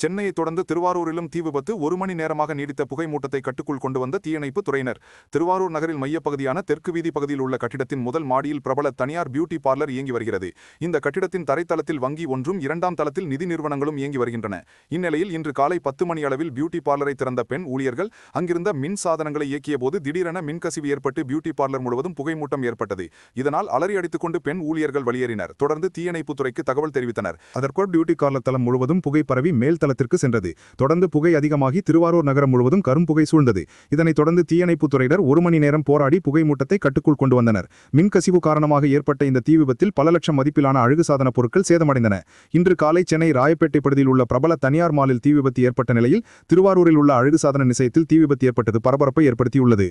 சென்னையை தொடர்ந்து திருவாரூரிலும் தீ விபத்து 1 மணி நேரமாக நீடித்த புகை மூட்டத்தை கட்டுக்குள் கொண்டு வந்த தீயணைப்பு துறையினர். திருவாரூர் நகரில் மையப்பகுதியான தெற்கு வீதி பகுதியில் உள்ள கட்டிடத்தின் முதல் மாடியில் பிரபல தனியார் பியூட்டி பார்லர் இயங்கி வருகிறது. இந்த கட்டிடத்தின் தரைத்தளத்தில் வங்கி ஒன்றும் 2ஆம் தளத்தில் நிதி நிறுவனங்களும் இயங்கி வருகின்றன. இந்நிலையில் இன்று காலை 10 மணி அளவில் பியூட்டி பார்லரை திறந்த பெண் ஊழியர்கள் அங்கிருந்த மின் சாதனங்களை இயக்கிய போது திடீரென மின்கசிவு ஏற்பட்டு பியூட்டி பார்லர் முழுவதும் புகைமூட்டம் ஏற்பட்டது. இதனால் அலறி அடித்துக் கொண்டு பெண் ஊழியர்கள் வெளியேறினர். தொடர்ந்து தீயணைப்பு துறைக்கு தகவல் தெரிவித்தனர். அதற்குள் பியூட்டி பார்லர் தளம் முழுவதும் புகை பரவி மேல் தளத்திற்கு சென்றது. தொடர்ந்து புகை அதிகமாகி திருவாரூர் நகரம் முழுவதும் கரும்புகை சூழ்ந்தது. இதனைத் தொடர்ந்து தீயணைப்பு துறையினர் 1 மணி நேரம் போராடி புகை மூட்டத்தை கட்டுக்குள் கொண்டு வந்தனர். மின்கசிவு காரணமாக ஏற்பட்ட இந்த தீ விபத்தில் பல லட்சம் மதிப்பிலான அழகு சாதன பொருட்கள் சேதமடைந்தன. இன்று காலை சென்னை ராயப்பேட்டை பகுதியில் உள்ள பிரபல தனியார் மாலில் தீ விபத்து ஏற்பட்ட நிலையில் திருவாரூரில் உள்ள அழகு சாதன நிலையத்தில் தீ விபத்து ஏற்பட்டது பரபரப்பை ஏற்படுத்தியுள்ளது.